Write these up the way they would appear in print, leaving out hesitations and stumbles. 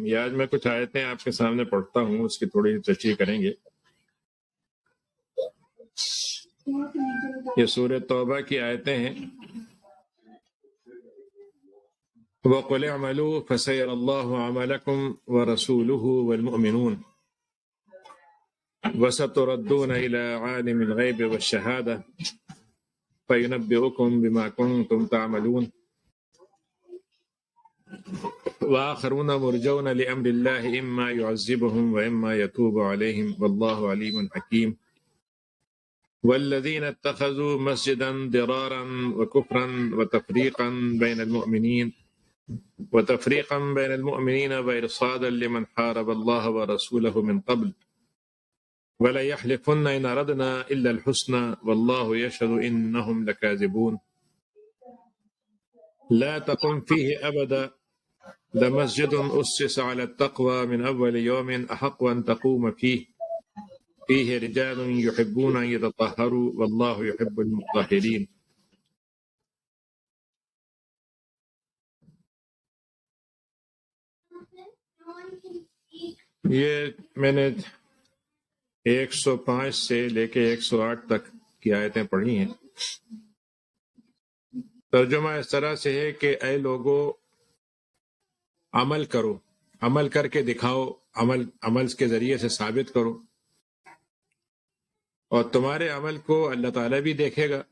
یہ آج میں کچھ آیتیں آپ کے سامنے پڑھتا ہوں، اس کی تھوڑی تشریح کریں گے۔ یہ سورہ توبہ کی آیتیں ہیں۔ وَقُلِ اعْمَلُوا فَسَيَرَى اللَّهُ عَمَلَكُمْ وَرَسُولُهُ وَالْمُؤْمِنُونَ وَسَتُرَدُّونَ إِلَى عَالِمِ الْغَيْبِ وَالشَّهَادَةِ فَيُنَبِّئُكُم بِمَا كُنتُمْ تَعْمَلُونَ وَآخَرُونَ مُرْجَوْنَ لِأَمْرِ اللَّهِ إِمَّا يُعَذِّبُهُمْ وَإِمَّا يَتُوبُ عَلَيْهِمْ وَاللَّهُ عَلِيمٌ حَكِيمٌ وَالَّذِينَ اتَّخَذُوا مَسْجِدًا ضِرَارًا وَكُفْرًا وَتَفْرِيقًا بين المؤمنين وإرصادا لمن حارب الله ورسوله من قبل وليحلفن إن أردنا إلا الحسنى والله يشهد إنهم لكاذبون لا تقم فيه أبدا لمسجد أسس على التقوى من أول يوم أحق أن تقوم فيه رجال يحبون أن يتطهروا والله يحب المطهرين۔ یہ میں نے 105 سے لے کے 108 تک کی آیتیں پڑھی ہیں۔ ترجمہ اس طرح سے ہے کہ اے لوگو، عمل کرو، عمل کر کے دکھاؤ، عمل کے ذریعے سے ثابت کرو، اور تمہارے عمل کو اللہ تعالیٰ بھی دیکھے گا،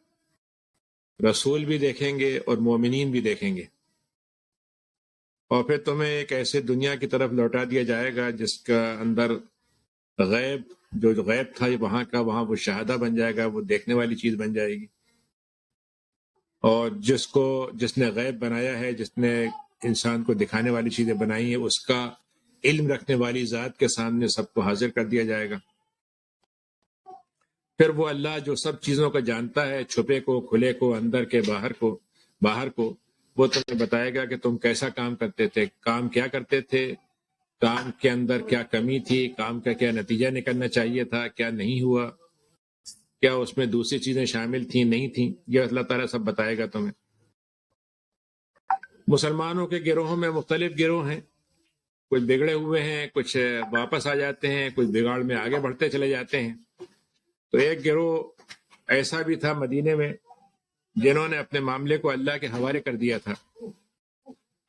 رسول بھی دیکھیں گے اور مومنین بھی دیکھیں گے، اور پھر تمہیں ایک ایسے دنیا کی طرف لوٹا دیا جائے گا جس کا اندر غیب، جو غیب تھا وہاں کا، وہاں وہ شہادہ بن جائے گا، وہ دیکھنے والی چیز بن جائے گی، اور جس نے غیب بنایا ہے، جس نے انسان کو دکھانے والی چیزیں بنائی ہیں، اس کا علم رکھنے والی ذات کے سامنے سب کو حاضر کر دیا جائے گا۔ پھر وہ اللہ جو سب چیزوں کو جانتا ہے، چھپے کو، کھلے کو، اندر کے، باہر کو، وہ تمہیں بتائے گا کہ تم کیسا کام کرتے تھے، کام کیا کرتے تھے، کام کے اندر کیا کمی تھی، کام کا کیا نتیجہ نکلنا چاہیے تھا، کیا نہیں ہوا، کیا اس میں دوسری چیزیں شامل تھیں، نہیں تھیں، یہ اللہ تعالیٰ سب بتائے گا تمہیں۔ مسلمانوں کے گروہوں میں مختلف گروہ ہیں، کچھ بگڑے ہوئے ہیں، کچھ واپس آ جاتے ہیں، کچھ بگاڑ میں آگے بڑھتے چلے جاتے ہیں۔ تو ایک گروہ ایسا بھی تھا مدینے میں جنہوں نے اپنے معاملے کو اللہ کے حوالے کر دیا تھا،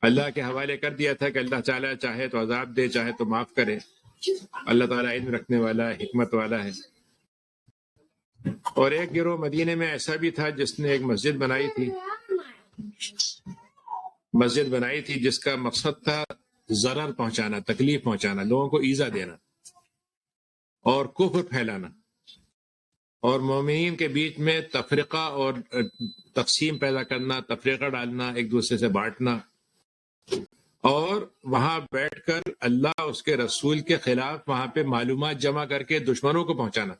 اللہ کے حوالے کر دیا تھا کہ اللہ تعالیٰ چاہے تو عذاب دے، چاہے تو معاف کرے، اللہ تعالیٰ علم رکھنے والا ہے، حکمت والا ہے۔ اور ایک گروہ مدینے میں ایسا بھی تھا جس نے ایک مسجد بنائی تھی جس کا مقصد تھا ضرر پہنچانا، تکلیف پہنچانا، لوگوں کو ایذا دینا اور کفر پھیلانا، اور مومنین کے بیچ میں تفرقہ اور تقسیم پیدا کرنا، تفریقہ ڈالنا، ایک دوسرے سے بانٹنا، اور وہاں بیٹھ کر اللہ اس کے رسول کے خلاف وہاں پہ معلومات جمع کر کے دشمنوں کو پہنچانا،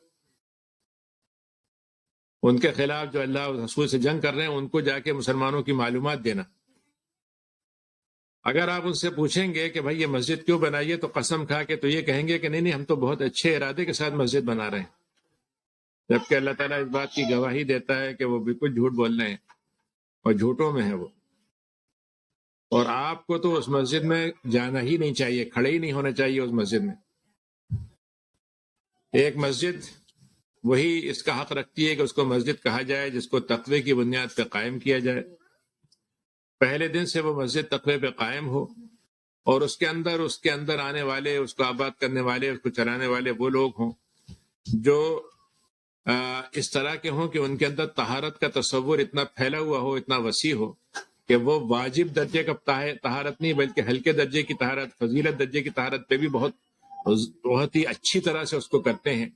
ان کے خلاف جو اللہ اور رسول سے جنگ کر رہے ہیں ان کو جا کے مسلمانوں کی معلومات دینا۔ اگر آپ ان سے پوچھیں گے کہ بھائی یہ مسجد کیوں بنائی ہے، تو قسم کھا کے تو یہ کہیں گے کہ نہیں ہم تو بہت اچھے ارادے کے ساتھ مسجد بنا رہے ہیں، جبکہ اللہ تعالیٰ اس بات کی گواہی دیتا ہے کہ وہ بالکل جھوٹ بول رہے ہیں اور جھوٹوں میں ہے وہ، اور آپ کو تو اس مسجد میں جانا ہی نہیں چاہیے، کھڑے ہی نہیں ہونا چاہیے اس مسجد میں۔ ایک مسجد وہی اس کا حق رکھتی ہے کہ اس کو مسجد کہا جائے جس کو تقوی کی بنیاد پہ قائم کیا جائے، پہلے دن سے وہ مسجد تقوی پہ قائم ہو، اور اس کے اندر آنے والے، اس کو آباد کرنے والے، اس کو چلانے والے وہ لوگ ہوں جو اس طرح کے ہوں کہ ان کے اندر طہارت کا تصور اتنا پھیلا ہوا ہو، اتنا وسیع ہو کہ وہ واجب درجے کا طہارت نہیں بلکہ ہلکے درجے کی طہارت، فضیلت درجے کی طہارت پہ بھی بہت ہی اچھی طرح سے اس کو کرتے ہیں،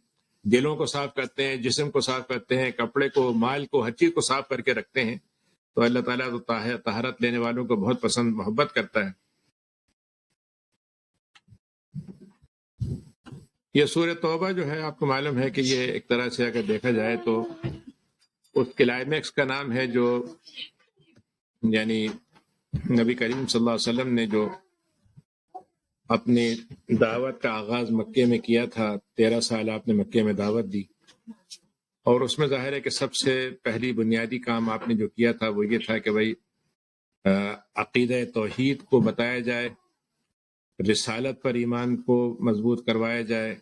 دلوں کو صاف کرتے ہیں، جسم کو صاف کرتے ہیں، کپڑے کو، مال کو، ہر چیز کو صاف کر کے رکھتے ہیں۔ تو اللہ تعالیٰ تو طہارت لینے والوں کو بہت پسند، محبت کرتا ہے۔ یہ سورہ توبہ جو ہے، آپ کو معلوم ہے کہ یہ ایک طرح سے اگر دیکھا جائے تو اس کلائمیکس کا نام ہے، جو یعنی نبی کریم صلی اللہ علیہ وسلم نے جو اپنی دعوت کا آغاز مکے میں کیا تھا، 13 سال آپ نے مکے میں دعوت دی، اور اس میں ظاہر ہے کہ سب سے پہلی بنیادی کام آپ نے جو کیا تھا وہ یہ تھا کہ بھائی عقیدہ توحید کو بتایا جائے، رسالت پر ایمان کو مضبوط کروایا جائے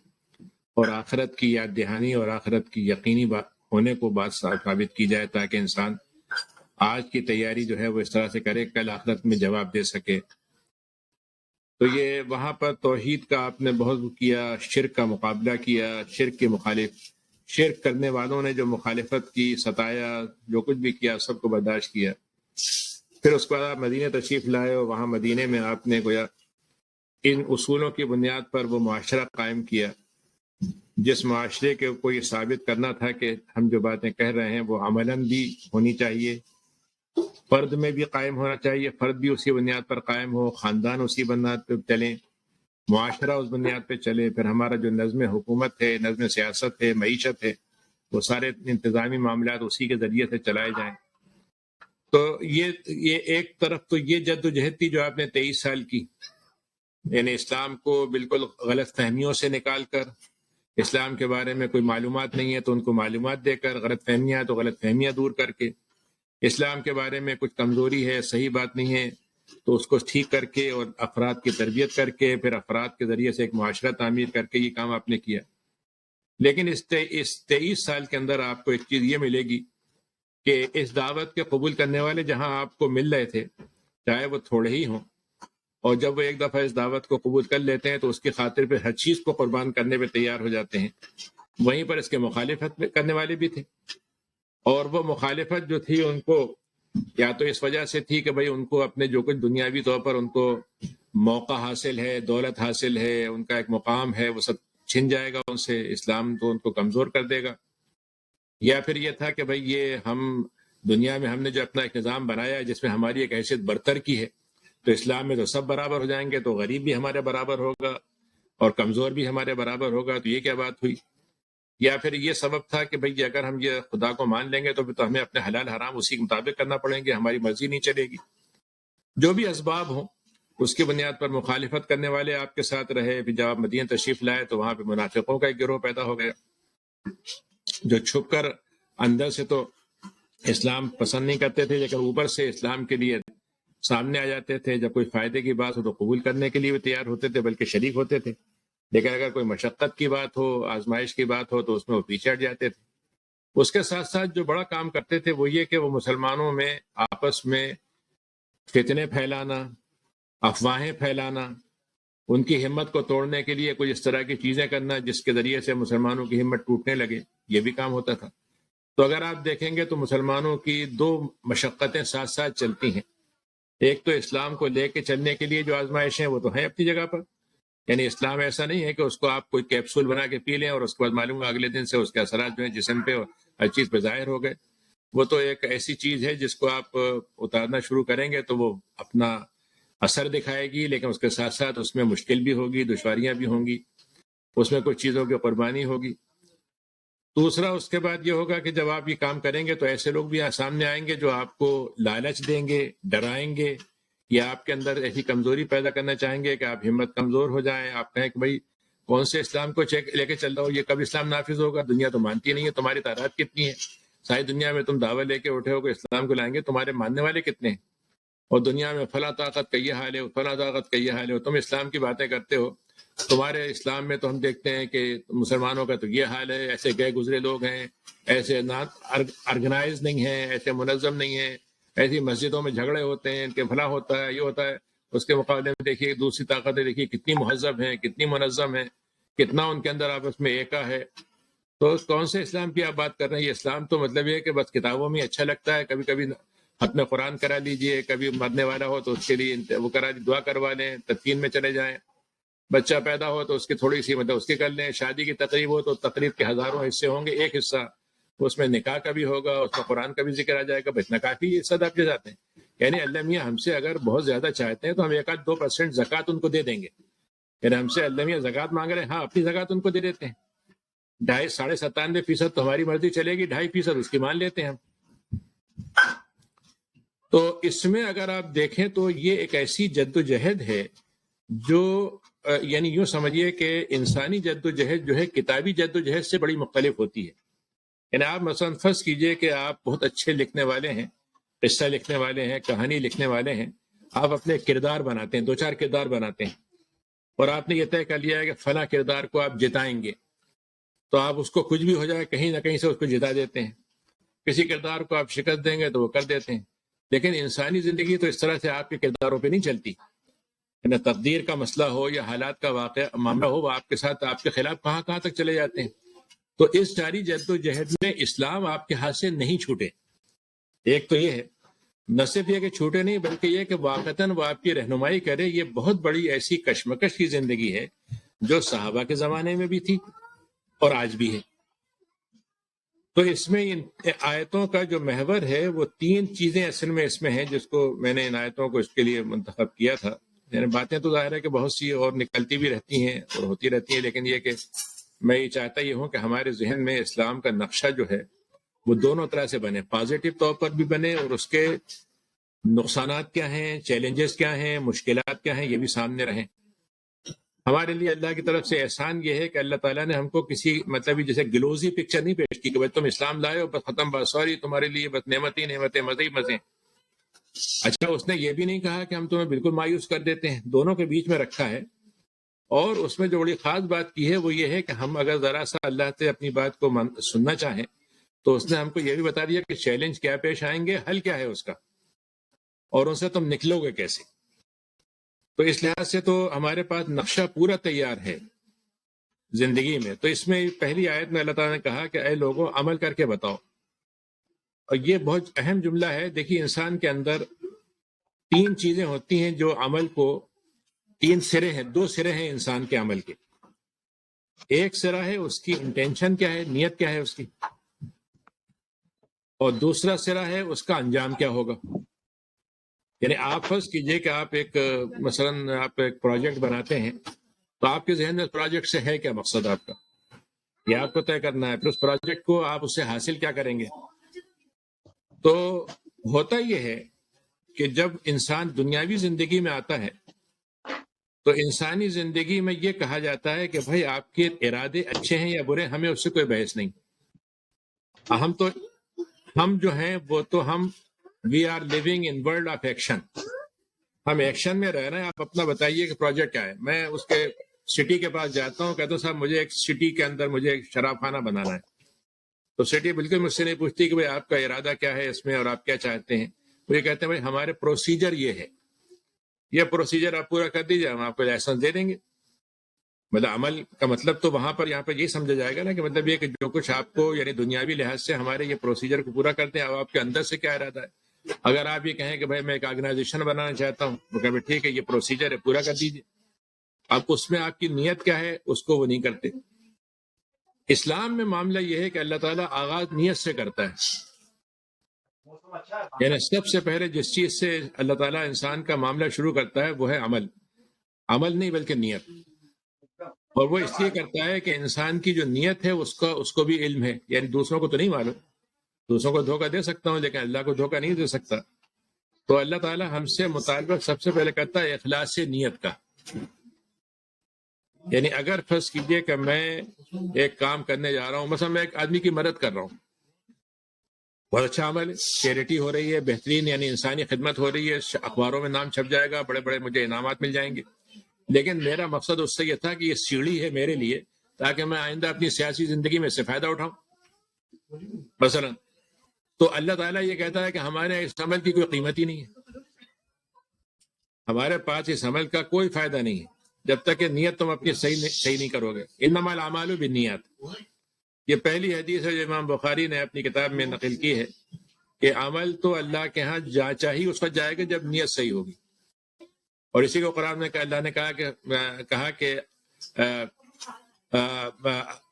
اور آخرت کی یاد دہانی اور آخرت کی یقینی ہونے کو بات ثابت کی جائے، تاکہ انسان آج کی تیاری جو ہے وہ اس طرح سے کرے کل آخرت میں جواب دے سکے۔ تو یہ وہاں پر توحید کا آپ نے بہت کیا، شرک کا مقابلہ کیا، شرک کے مخالف، شرک کرنے والوں نے جو مخالفت کی، ستایا، جو کچھ بھی کیا سب کو برداشت کیا۔ پھر اس کے بعد آپ مدینہ تشریف لائے اور وہاں مدینے میں آپ نے گویا ان اصولوں کی بنیاد پر وہ معاشرہ قائم کیا، جس معاشرے کے کو یہ ثابت کرنا تھا کہ ہم جو باتیں کہہ رہے ہیں وہ عملاً بھی ہونی چاہیے، فرد میں بھی قائم ہونا چاہیے، فرد بھی اسی بنیاد پر قائم ہو، خاندان اسی بنیاد پہ چلیں، معاشرہ اس بنیاد پہ چلے، پھر ہمارا جو نظم حکومت ہے، نظم سیاست ہے، معیشت ہے، وہ سارے انتظامی معاملات اسی کے ذریعے سے چلائے جائیں۔ تو یہ ایک طرف تو یہ جد و جہد تھی جو آپ نے 23 سال کی، یعنی اسلام کو بالکل غلط فہمیوں سے نکال کر، اسلام کے بارے میں کوئی معلومات نہیں ہے تو ان کو معلومات دے کر، غلط فہمیاں تو غلط فہمیاں دور کر کے، اسلام کے بارے میں کچھ کمزوری ہے، صحیح بات نہیں ہے تو اس کو ٹھیک کر کے اور افراد کی تربیت کر کے، پھر افراد کے ذریعے سے ایک معاشرہ تعمیر کر کے یہ کام آپ نے کیا۔ لیکن اس 23 سال کے اندر آپ کو ایک چیز یہ ملے گی کہ اس دعوت کے قبول کرنے والے جہاں آپ کو مل رہے تھے، چاہے وہ تھوڑے ہی ہوں، اور جب وہ ایک دفعہ اس دعوت کو قبول کر لیتے ہیں تو اس کی خاطر پہ ہر چیز کو قربان کرنے پہ تیار ہو جاتے ہیں، وہیں پر اس کے مخالفت کرنے والے بھی تھے، اور وہ مخالفت جو تھی ان کو یا تو اس وجہ سے تھی کہ بھئی ان کو اپنے جو کچھ دنیاوی طور پر ان کو موقع حاصل ہے، دولت حاصل ہے، ان کا ایک مقام ہے، وہ سب چھن جائے گا ان سے، اسلام تو ان کو کمزور کر دے گا، یا پھر یہ تھا کہ بھئی یہ ہم دنیا میں ہم نے جو اپنا ایک نظام بنایا ہے جس میں ہماری ایک حیثیت برتر کی ہے، تو اسلام میں تو سب برابر ہو جائیں گے، تو غریب بھی ہمارے برابر ہوگا اور کمزور بھی ہمارے برابر ہوگا، تو یہ کیا بات ہوئی؟ یا پھر یہ سبب تھا کہ بھئی اگر ہم یہ خدا کو مان لیں گے تو پھر تو ہمیں اپنے حلال حرام اسی کے مطابق کرنا پڑیں گے، ہماری مرضی نہیں چلے گی۔ جو بھی اسباب ہوں اس کی بنیاد پر مخالفت کرنے والے آپ کے ساتھ رہے۔ پھر جب آپ مدینہ تشریف لائے تو وہاں پہ منافقوں کا ایک گروہ پیدا ہو گیا جو چھپ کر اندر سے تو اسلام پسند نہیں کرتے تھے، لیکن اوپر سے اسلام کے لیے سامنے آ جاتے تھے، جب کوئی فائدے کی بات ہو تو قبول کرنے کے لیے بھی تیار ہوتے تھے، بلکہ شریک ہوتے تھے، لیکن اگر کوئی مشقت کی بات ہو، آزمائش کی بات ہو تو اس میں وہ پیچھے ہٹ جاتے تھے۔ اس کے ساتھ ساتھ جو بڑا کام کرتے تھے وہ یہ کہ وہ مسلمانوں میں آپس میں فتنے پھیلانا، افواہیں پھیلانا، ان کی ہمت کو توڑنے کے لیے کچھ اس طرح کی چیزیں کرنا جس کے ذریعے سے مسلمانوں کی ہمت ٹوٹنے لگے، یہ بھی کام ہوتا تھا۔ تو اگر آپ دیکھیں گے تو مسلمانوں کی دو مشقتیں ساتھ ساتھ چلتی ہیں، ایک تو اسلام کو لے کے چلنے کے لیے جو آزمائشیں وہ تو ہیں اپنی جگہ پر، یعنی اسلام ایسا نہیں ہے کہ اس کو آپ کوئی کیپسول بنا کے پی لیں اور اس کے بعد معلوم ہے اگلے دن سے اس کے اثرات جو ہیں جسم پہ اور ہر چیز پہ ظاہر ہو گئے۔ وہ تو ایک ایسی چیز ہے جس کو آپ اتارنا شروع کریں گے تو وہ اپنا اثر دکھائے گی، لیکن اس کے ساتھ ساتھ اس میں مشکل بھی ہوگی، دشواریاں بھی ہوں گی، اس میں کچھ چیزوں کی قربانی ہوگی۔ دوسرا اس کے بعد یہ ہوگا کہ جب آپ یہ کام کریں گے تو ایسے لوگ بھی سامنے آئیں گے جو آپ کو لالچ دیں گے، ڈرائیں گے، یا آپ کے اندر ایسی کمزوری پیدا کرنا چاہیں گے کہ آپ ہمت کمزور ہو جائیں، آپ کہیں کہ بھائی کون سے اسلام کو لے کے چل رہا ہو، یہ کب اسلام نافذ ہوگا، دنیا تو مانتی نہیں ہے، تمہاری تعداد کتنی ہے، ساری دنیا میں تم دعویٰ لے کے اٹھے ہو کہ اسلام کو لائیں گے، تمہارے ماننے والے کتنے ہیں، اور دنیا میں فلاں طاقت کا یہ حال ہے، فلاں طاقت کا یہ حال ہے، تم اسلام کی باتیں کرتے ہو، تمہارے اسلام میں تو ہم دیکھتے ہیں کہ مسلمانوں کا تو یہ حال ہے، ایسے گئے گزرے لوگ ہیں، ایسے آرگنائز نہیں ہیں، ایسے منظم نہیں ہیں، ایسی مسجدوں میں جھگڑے ہوتے ہیں، ان کے بھلا ہوتا ہے، یہ ہوتا ہے۔ اس کے مقابلے میں دیکھیے دوسری طاقتیں دیکھیے کتنی مہذب ہیں، کتنی منظم ہیں، کتنا ان کے اندر آپس میں ایکا ہے۔ تو کون سے اسلام کی آپ بات کر رہے ہیں؟ یہ اسلام تو مطلب یہ کہ بس کتابوں میں اچھا لگتا ہے، کبھی کبھی ختم قرآن کرا لیجئے، کبھی مرنے والا ہو تو اس کے لیے وہ کرا دعا کروا لیں، تدفین میں چلے جائیں، بچہ پیدا ہو تو اس کی تھوڑی سی مطلب اس کی کر لیں، شادی کی تقریب ہو تو تقریب کے ہزاروں حصے ہوں گے، ایک حصہ اس میں نکاح کا بھی ہوگا، اس میں قرآن کا بھی ذکر آ جائے گا، بس کافی حصہ آپ کے جاتے ہیں۔ یعنی اللہ میاں ہم سے اگر بہت زیادہ چاہتے ہیں تو ہم 1-2% زکوٰۃ ان کو دے دیں گے، یعنی ہم سے اللہ میاں زکوٰۃ مانگ رہے ہیں، ہاں اپنی زکوٰۃ ان کو دے دیتے ہیں، 97.5% تو ہماری مرضی چلے گی، 2.5% اس کی مان لیتے ہیں ہم۔ تو اس میں اگر آپ دیکھیں تو یہ ایک ایسی جد و جہد ہے جو یعنی یوں سمجھیے کہ انسانی جد و جہد جو ہے کتابی جد و جہد سے بڑی مختلف ہوتی ہے۔ یعنی آپ مثلا فرض کیجئے کہ آپ بہت اچھے لکھنے والے ہیں، قصہ لکھنے والے ہیں، کہانی لکھنے والے ہیں، آپ اپنے کردار بناتے ہیں، 2-4 کردار بناتے ہیں، اور آپ نے یہ طے کر لیا ہے کہ فلاں کردار کو آپ جتائیں گے، تو آپ اس کو کچھ بھی ہو جائے کہیں نہ کہیں سے اس کو جتا دیتے ہیں. کسی کردار کو آپ شکست دیں گے تو وہ کر دیتے ہیں. لیکن انسانی زندگی تو اس طرح سے آپ کے کرداروں پہ نہیں چلتی. یعنی تقدیر کا مسئلہ ہو یا حالات کا معاملہ ہو، وہ آپ کے ساتھ آپ کے خلاف کہاں کہاں تک چلے جاتے ہیں. تو اس ساری جد و جہد میں اسلام آپ کے ہاتھ سے نہیں چھوٹے. ایک تو یہ ہے، نہ صرف یہ کہ چھوٹے نہیں، بلکہ یہ کہ واقعتاً وہ آپ کی رہنمائی کرے. یہ بہت بڑی ایسی کشمکش کی زندگی ہے جو صحابہ کے زمانے میں بھی تھی اور آج بھی ہے. تو اس میں ان آیتوں کا جو محور ہے وہ 3 چیزیں اصل میں اس میں ہیں، جس کو میں نے ان آیتوں کو اس کے لیے منتخب کیا تھا. یعنی باتیں تو ظاہر ہے کہ بہت سی اور نکلتی بھی رہتی ہیں اور ہوتی رہتی ہیں، لیکن یہ کہ میں یہ چاہتا یہ ہوں کہ ہمارے ذہن میں اسلام کا نقشہ جو ہے وہ دونوں طرح سے بنے، پازیٹو طور پر بھی بنے اور اس کے نقصانات کیا ہیں، چیلنجز کیا ہیں، مشکلات کیا ہیں، یہ بھی سامنے رہیں. ہمارے لیے اللہ کی طرف سے احسان یہ ہے کہ اللہ تعالیٰ نے ہم کو کسی مطلب جیسے گلوزی پکچر نہیں پیش کی کہ بھائی تم اسلام لائے ہو بس ختم، بس سوری تمہارے لیے بس نعمتیں مزے ہی مزے. اچھا، اس نے یہ بھی نہیں کہا کہ ہم تمہیں بالکل مایوس کر دیتے ہیں، دونوں کے بیچ میں رکھا ہے. اور اس میں جو بڑی خاص بات کی ہے وہ یہ ہے کہ ہم اگر ذرا سا اللہ سے اپنی بات کو سننا چاہیں تو اس نے ہم کو یہ بھی بتا دیا کہ چیلنج کیا پیش آئیں گے، حل کیا ہے اس کا، اور ان سے تم نکلو گے کیسے. تو اس لحاظ سے تو ہمارے پاس نقشہ پورا تیار ہے زندگی میں. تو اس میں پہلی آیت میں اللہ تعالیٰ نے کہا کہ اے لوگوں عمل کر کے بتاؤ. اور یہ بہت اہم جملہ ہے. دیکھیے انسان کے اندر 3 چیزیں ہوتی ہیں جو عمل کو، 3 سرے ہیں، 2 سرے ہیں انسان کے عمل کے. ایک سرا ہے اس کی انٹینشن کیا ہے، نیت کیا ہے اس کی، اور دوسرا سرا ہے اس کا انجام کیا ہوگا. یعنی آپ فرض کیجئے کہ آپ مثلا آپ ایک پروجیکٹ بناتے ہیں، تو آپ کے ذہن میں پروجیکٹ سے ہے کیا مقصد آپ کا، یہ آپ کو طے کرنا ہے. پھر اس پروجیکٹ کو آپ اس سے حاصل کیا کریں گے. تو ہوتا یہ ہے کہ جب انسان دنیاوی زندگی میں آتا ہے تو انسانی زندگی میں یہ کہا جاتا ہے کہ بھائی آپ کے ارادے اچھے ہیں یا برے، ہمیں اس سے کوئی بحث نہیں. ہم جو ہیں وہ تو ہم we are living in world of action. ہم ایکشن میں رہ رہے ہیں. آپ اپنا بتائیے کہ پروجیکٹ کیا ہے. میں اس کے سٹی کے پاس جاتا ہوں، کہتا ہوں صاحب مجھے ایک سٹی کے اندر مجھے ایک شراب خانہ بنانا ہے. تو سٹی بالکل مجھ سے نہیں پوچھتی کہ بھائی آپ کا ارادہ کیا ہے اس میں اور آپ کیا چاہتے ہیں. وہ یہ کہتے ہیں بھائی ہمارے پروسیجر یہ ہے، یہ پروسیجر آپ پورا کر دیجیے، ہم آپ کو لائسنس دے دیں گے. مطلب عمل کا مطلب تو وہاں پر یہاں پر یہ سمجھا جائے گا نا کہ مطلب یہ کہ جو کچھ آپ کو یعنی دنیاوی لحاظ سے ہمارے یہ پروسیجر کو پورا کرتے ہیں، اب آپ کے اندر سے کیا ارادہ ہے. اگر آپ یہ کہیں کہ بھائی میں ایک آرگنائزیشن بنانا چاہتا ہوں، تو کہ ٹھیک ہے یہ پروسیجر ہے پورا کر دیجیے. اب اس میں آپ کی نیت کیا ہے اس کو وہ نہیں کرتے. اسلام میں معاملہ یہ ہے کہ اللہ تعالیٰ آغاز نیت سے کرتا ہے. یعنی سب سے پہلے جس چیز سے اللہ تعالیٰ انسان کا معاملہ شروع کرتا ہے وہ ہے عمل. عمل نہیں بلکہ نیت. اور وہ اس لیے کرتا ہے کہ انسان کی جو نیت ہے اس کو بھی علم ہے. یعنی دوسروں کو تو نہیں معلوم، دوسروں کو دھوکہ دے سکتا ہوں لیکن اللہ کو دھوکہ نہیں دے سکتا. تو اللہ تعالیٰ ہم سے مطالبہ سب سے پہلے کرتا ہے اخلاص سے نیت کا. یعنی اگر فرض کیجئے کہ میں ایک کام کرنے جا رہا ہوں، مثلا میں ایک آدمی کی مدد کر رہا ہوں، بہت اچھا عمل ہے، چیریٹی ہو رہی ہے، بہترین یعنی انسانی خدمت ہو رہی ہے، اخباروں میں نام چھپ جائے گا، بڑے بڑے مجھے انعامات مل جائیں گے. لیکن میرا مقصد اس سے یہ تھا کہ یہ سیڑھی ہے میرے لیے تاکہ میں آئندہ اپنی سیاسی زندگی میں اس سے فائدہ اٹھاؤں مثلا. تو اللہ تعالیٰ یہ کہتا ہے کہ ہمارے اس عمل کی کوئی قیمت ہی نہیں ہے، ہمارے پاس اس عمل کا کوئی فائدہ نہیں ہے جب تک کہ نیت تم اپنی صحیح نہیں کرو گے. انما الاعمال بالنیات، یہ پہلی حدیث ہے جو امام بخاری نے اپنی کتاب میں نقل کی ہے کہ عمل تو اللہ کے ہاں چاہیے اس وقت جائے گا جب نیت صحیح ہوگی. اور اسی کو قرآن میں اللہ نے کہا کہ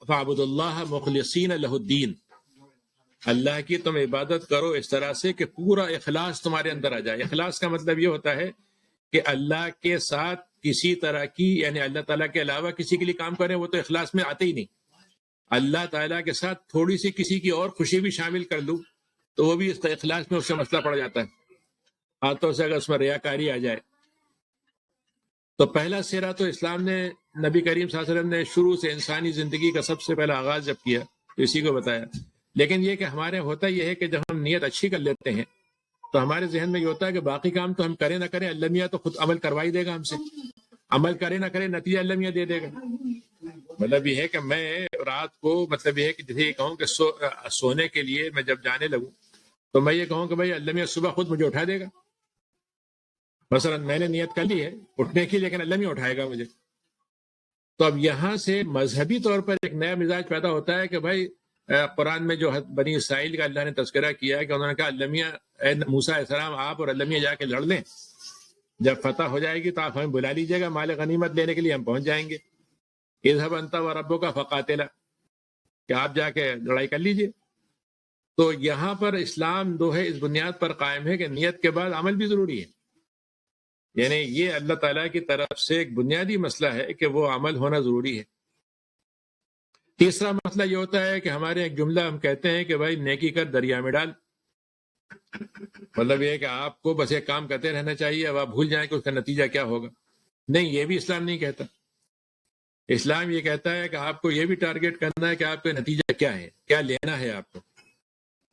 فَاعْبُدُوا اللَّهَ مُخْلِصِينَ لَهُ الدِّينَ، اللہ کی تم عبادت کرو اس طرح سے کہ پورا اخلاص تمہارے اندر آ جائے. اخلاص کا مطلب یہ ہوتا ہے کہ اللہ کے ساتھ کسی طرح کی یعنی اللہ تعالیٰ کے علاوہ کسی کے لیے کام کریں وہ تو اخلاص میں آتے ہی نہیں. اللہ تعالیٰ کے ساتھ تھوڑی سی کسی کی اور خوشی بھی شامل کر لوں تو وہ بھی اس کا اخلاص میں اس سے مسئلہ پڑ جاتا ہے. ہاتھوں سے اگر اس میں ریاکاری آ جائے. تو پہلا سرا تو اسلام نے نبی کریم صلی اللہ علیہ وسلم نے شروع سے انسانی زندگی کا سب سے پہلا آغاز جب کیا تو اسی کو بتایا. لیکن یہ کہ ہمارے ہوتا یہ ہے کہ جب ہم نیت اچھی کر لیتے ہیں تو ہمارے ذہن میں یہ ہوتا ہے کہ باقی کام تو ہم کریں نہ کریں اللہ میاں تو خود عمل کروا ہی دے گا ہم سے. عمل کرے نہ کرے نتیجہ اللہ میاں دے دے گا. مطلب یہ ہے کہ میں رات کو مطلب یہ ہے کہ جیسے یہ کہوں کہ سونے کے لیے میں جب جانے لگوں تو میں یہ کہوں کہ بھائی اللہ میاں صبح خود مجھے اٹھا دے گا. مثلا میں نے نیت کر لی ہے اٹھنے کی لیکن اللہ میاں اٹھائے گا مجھے. تو اب یہاں سے مذہبی طور پر ایک نیا مزاج پیدا ہوتا ہے کہ بھائی قرآن میں جو بنی اسرائیل کا اللہ نے تذکرہ کیا ہے کہ انہوں نے کہا اللہ میاں موسیٰ علیہ السلام آپ اور اللہ میاں جا کے لڑ لیں, جب فتح ہو جائے گی تو آپ ہمیں بلا لیجیے گا مال غنیمت لینے کے لیے, ہم پہنچ جائیں گے. اذهب انت وربک فقاتلا, کہ آپ جا کے لڑائی کر لیجیے. تو یہاں پر اسلام جو ہے اس بنیاد پر قائم ہے کہ نیت کے بعد عمل بھی ضروری ہے. یعنی یہ اللہ تعالیٰ کی طرف سے ایک بنیادی مسئلہ ہے کہ وہ عمل ہونا ضروری ہے. تیسرا مسئلہ یہ ہوتا ہے کہ ہمارے ایک جملہ ہم کہتے ہیں کہ بھائی نیکی کر دریا میں ڈال. مطلب یہ ہے کہ آپ کو بس ایک کام کرتے رہنا چاہیے, اب آپ بھول جائیں کہ اس کا نتیجہ کیا ہوگا. نہیں, یہ بھی اسلام نہیں کہتا. اسلام یہ کہتا ہے کہ آپ کو یہ بھی ٹارگیٹ کرنا ہے کہ آپ کا نتیجہ کیا ہے, کیا لینا ہے آپ کو,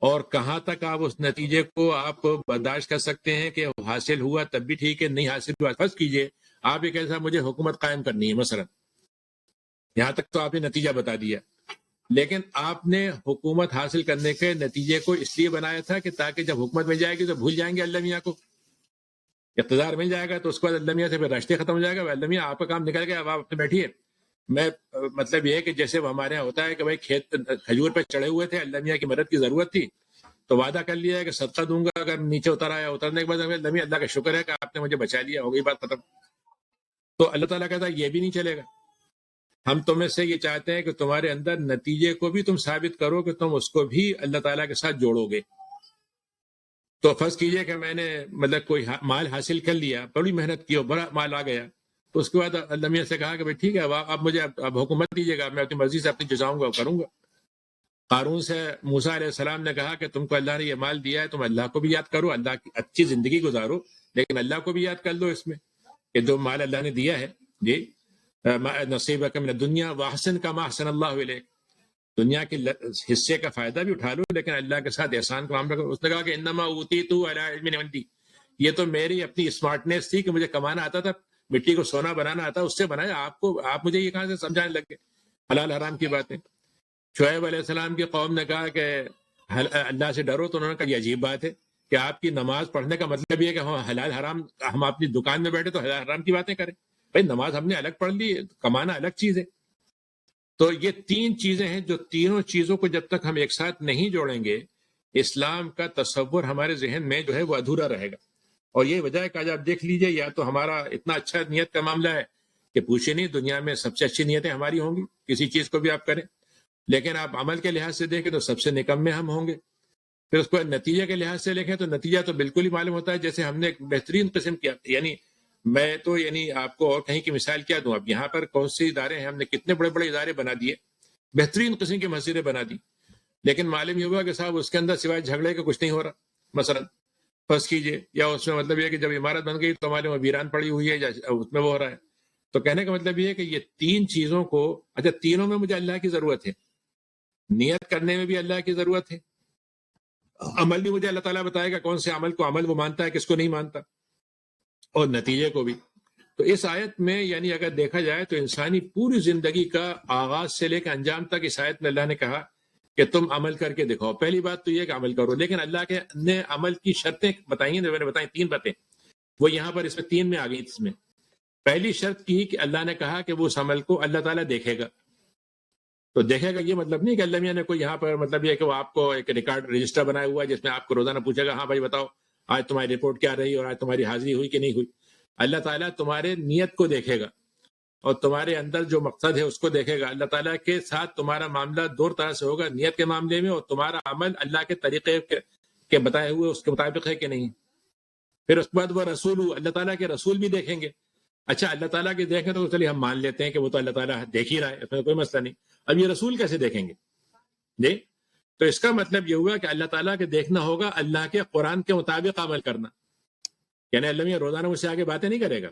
اور کہاں تک آپ اس نتیجے کو آپ برداشت کر سکتے ہیں کہ حاصل ہوا تب بھی ٹھیک ہے, نہیں حاصل ہوا. فرض کیجئے آپ یہ کیسا مجھے حکومت قائم کرنی ہے مثلا, یہاں تک تو آپ نے نتیجہ بتا دیا, لیکن آپ نے حکومت حاصل کرنے کے نتیجے کو اس لیے بنایا تھا کہ تاکہ جب حکومت مل جائے گی تو بھول جائیں گے اللہ میاں کو. اقتدار مل جائے گا تو اس کے بعد اللہ میاں سے پھر راشتے ختم ہو جائے گا. اللہ میاں آپ کا کام نکل گیا, اب آپ اپنے بیٹھیے. میں مطلب یہ ہے کہ جیسے ہمارے یہاں ہوتا ہے کہ بھائی کھیت کھجور پہ چڑھے ہوئے تھے, اللہ میاں کی مدد کی ضرورت تھی تو وعدہ کر لیا ہے کہ صدقہ دوں گا, اگر نیچے اتر آیا, اترنے کے بعد اللہ میاں اللہ کا شکر ہے کہ آپ نے مجھے بچا لیا, ہو گئی بات ختم. تو اللہ تعالیٰ کہتا ہے یہ بھی نہیں چلے گا. ہم تمہیں سے یہ چاہتے ہیں کہ تمہارے اندر نتیجے کو بھی تم ثابت کرو کہ تم اس کو بھی اللہ تعالیٰ کے ساتھ جوڑو گے. تو فرض کیجئے کہ میں نے مطلب کوئی مال حاصل کر لیا, بڑی محنت کی اور بڑا مال آ گیا, تو اس کے بعد اللہ میاں سے کہا کہ بھائی ٹھیک ہے اب مجھے اب حکومت دیجیے گا, میں اپنی مرضی سے اپنی جزاؤں گا اور کروں گا. قارون سے موسیٰ علیہ السلام نے کہا کہ تم کو اللہ نے یہ مال دیا ہے, تم اللہ کو بھی یاد کرو, اللہ کی اچھی زندگی گزارو, لیکن اللہ کو بھی یاد کر لو اس میں کہ جو مال اللہ نے دیا ہے, جی نصیبک من الدنیا واحسن کما احسن اللہ الیک, دنیا کے حصے کا فائدہ بھی اٹھا لو لیکن اللہ کے ساتھ احسان کا معاملہ کرو. اس نے کہا کہ انما اوتیت علی علم عندی, یہ تو میری اپنی اسمارٹنیس تھی کہ مجھے کمانا آتا تھا, مٹی کو سونا بنانا آتا, اس سے بنایا. آپ مجھے یہ کہاں سے سمجھانے لگ گئے حلال حرام کی باتیں. شعیب علیہ السلام کی قوم نے کہا کہ اللہ سے ڈرو, تو انہوں نے کہا یہ عجیب بات ہے کہ آپ کی نماز پڑھنے کا مطلب یہ ہے کہ ہم حلال حرام, ہم اپنی دکان میں بیٹھے تو حلال حرام کی باتیں کریں. بھائی نماز ہم نے الگ پڑھ لی, کمانا الگ چیز ہے. تو یہ تین چیزیں ہیں جو تینوں چیزوں کو جب تک ہم ایک ساتھ نہیں جوڑیں گے, اسلام کا تصور ہمارے ذہن میں جو ہے وہ ادھورا رہے گا. اور یہ وجہ ہے کہ آج آپ دیکھ لیجئے, یا تو ہمارا اتنا اچھا نیت کا معاملہ ہے کہ پوچھے نہیں, دنیا میں سب سے اچھی نیتیں ہماری ہوں گی کسی چیز کو بھی آپ کریں, لیکن آپ عمل کے لحاظ سے دیکھیں تو سب سے نکمے ہم ہوں گے. پھر اس کو نتیجے کے لحاظ سے دیکھیں تو نتیجہ تو بالکل ہی معلوم ہوتا ہے. جیسے ہم نے ایک بہترین قسم کیا, یعنی میں تو آپ کو اور کہیں کی مثال کیا دوں, اب یہاں پر بہت سے ادارے ہیں, ہم نے کتنے بڑے بڑے ادارے بنا دیے, بہترین قسم کی مسجدیں بنا دی, لیکن معلوم یہ ہوا کہ صاحب اس کے اندر سوائے جھگڑے کا کچھ نہیں ہو رہا. مثلا فرض کیجئے, یا اس میں مطلب یہ کہ جب عمارت بن گئی تو ہمارے وہاں ویران پڑی ہوئی ہے, اس میں وہ ہو رہا ہے. تو کہنے کا مطلب یہ ہے کہ یہ تین چیزوں کو, اچھا تینوں میں مجھے اللہ کی ضرورت ہے, نیت کرنے میں بھی اللہ کی ضرورت ہے, عمل بھی مجھے اللہ تعالیٰ بتائے گا کون سے عمل کو عمل وہ مانتا ہے, کس کو نہیں مانتا, اور نتیجے کو بھی. تو اس آیت میں یعنی اگر دیکھا جائے تو انسانی پوری زندگی کا آغاز سے لے کر انجام تک اس آیت میں اللہ نے کہا کہ تم عمل کر کے دکھاؤ. پہلی بات تو یہ کہ عمل کرو, لیکن اللہ کے نے عمل کی شرطیں بتائی ہیں, میں نے بتائی تین باتیں, وہ یہاں پر اس میں تین میں آ گئی. اس میں پہلی شرط کی کہ اللہ نے کہا کہ وہ اس عمل کو اللہ تعالیٰ دیکھے گا. تو دیکھے گا یہ مطلب نہیں کہ اللہ میاں نے کوئی یہاں پر مطلب یہ کہ وہ آپ کو ایک ریکارڈ رجسٹر بنایا ہوا ہے جس میں آپ کو روزانہ پوچھے گا, ہاں بھائی بتاؤ آج تمہاری رپورٹ کیا رہی اور آج تمہاری حاضری ہوئی کہ نہیں ہوئی. اللہ تعالیٰ تمہارے نیت کو دیکھے گا اور تمہارے اندر جو مقصد ہے اس کو دیکھے گا. اللہ تعالیٰ کے ساتھ تمہارا معاملہ دو طرح سے ہوگا, نیت کے معاملے میں, اور تمہارا عمل اللہ کے طریقے کے بتائے ہوئے اس کے مطابق ہے کہ نہیں. پھر اس کے بعد وہ رسول, اللہ تعالیٰ کے رسول بھی دیکھیں گے. اچھا اللہ تعالیٰ کے دیکھیں تو چلیے ہم مان لیتے ہیں کہ وہ تو اللہ تعالیٰ دیکھ ہی رہا ہے, اس میں کوئی مسئلہ نہیں. اب یہ رسول کیسے دیکھیں گے جی؟ تو اس کا مطلب یہ ہوا کہ اللہ تعالیٰ کے دیکھنا ہوگا اللہ کے قرآن کے مطابق عمل کرنا. یعنی اللہ میاں روزانہ مجھ سے آگے باتیں نہیں کرے گا,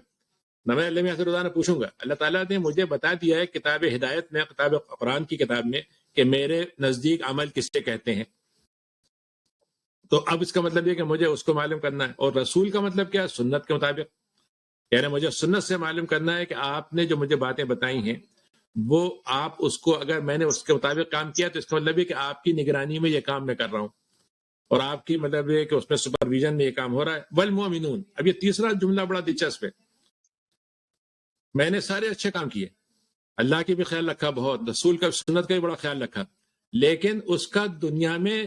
نہ میں اللہ میاں سے روزانہ پوچھوں گا. اللہ تعالیٰ نے مجھے بتا دیا ہے کتاب ہدایت میں, کتاب قرآن کی کتاب میں, کہ میرے نزدیک عمل کس سے کہتے ہیں. تو اب اس کا مطلب یہ کہ مجھے اس کو معلوم کرنا ہے. اور رسول کا مطلب کیا ہے؟ سنت کے مطابق. یعنی مجھے سنت سے معلوم کرنا ہے کہ آپ نے جو مجھے باتیں بتائی ہیں وہ آپ اس کو اگر میں نے اس کے مطابق کام کیا تو اس کا مطلب ہے کہ آپ کی نگرانی میں یہ کام میں کر رہا ہوں اور آپ کی مطلب ہے کہ اس میں سپرویژن میں یہ کام ہو رہا ہے. والمؤمنون، اب یہ تیسرا جملہ بڑا دلچسپ ہے. میں نے سارے اچھے کام کیے، اللہ کی بھی خیال رکھا، بہت رسول کا سنت کا بھی بڑا خیال رکھا، لیکن اس کا دنیا میں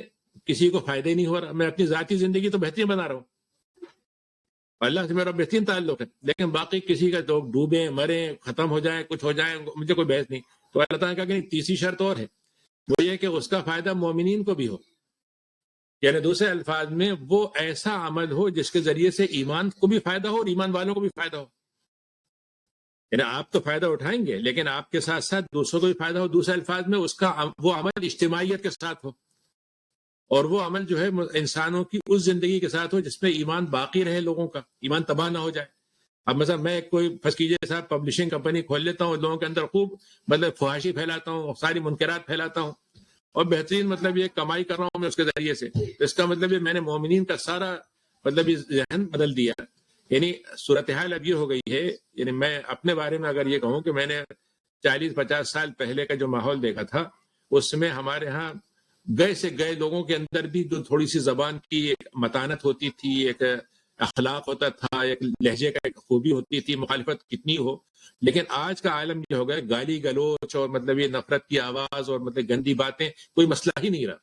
کسی کو فائدہ ہی نہیں ہو رہا. میں اپنی ذاتی زندگی تو بہترین بنا رہا ہوں، اللہ سے میرا بہترین تعلق ہے، لیکن باقی کسی کا لوگ ڈوبیں مریں ختم ہو جائیں کچھ ہو جائیں مجھے کوئی بحث نہیں. تو اللہ تعالیٰ نے کہا کہ تیسری شرط اور ہے، وہ یہ کہ اس کا فائدہ مومنین کو بھی ہو. یعنی دوسرے الفاظ میں وہ ایسا عمل ہو جس کے ذریعے سے ایمان کو بھی فائدہ ہو اور ایمان والوں کو بھی فائدہ ہو. یعنی آپ تو فائدہ اٹھائیں گے لیکن آپ کے ساتھ ساتھ دوسروں کو بھی فائدہ ہو. دوسرے الفاظ میں اس کا وہ عمل اجتماعیت کے ساتھ ہو اور وہ عمل جو ہے انسانوں کی اس زندگی کے ساتھ ہو جس میں ایمان باقی رہے، لوگوں کا ایمان تباہ نہ ہو جائے. اب مثلا میں کوئی فرض کیجیے صاحب پبلشنگ کمپنی کھول لیتا ہوں، لوگوں کے اندر خوب مطلب فحاشی پھیلاتا ہوں، ساری منکرات پھیلاتا ہوں اور بہترین مطلب یہ کمائی کر رہا ہوں میں اس کے ذریعے سے. اس کا مطلب یہ میں نے مومنین کا سارا مطلب یہ ذہن بدل دیا. یعنی صورتحال اب یہ ہو گئی ہے، یعنی میں اپنے بارے میں اگر یہ کہوں کہ میں نے 40-50 سال پہلے کا جو ماحول دیکھا تھا اس میں ہمارے ہاں گئے سے گئے لوگوں کے اندر بھی جو تھوڑی سی زبان کی ایک متانت ہوتی تھی، ایک اخلاق ہوتا تھا، ایک لہجے کا ایک خوبی ہوتی تھی، مخالفت کتنی ہو. لیکن آج کا عالم یہ ہو گیا گالی گلوچ اور مطلب یہ نفرت کی آواز اور مطلب گندی باتیں کوئی مسئلہ ہی نہیں رہا.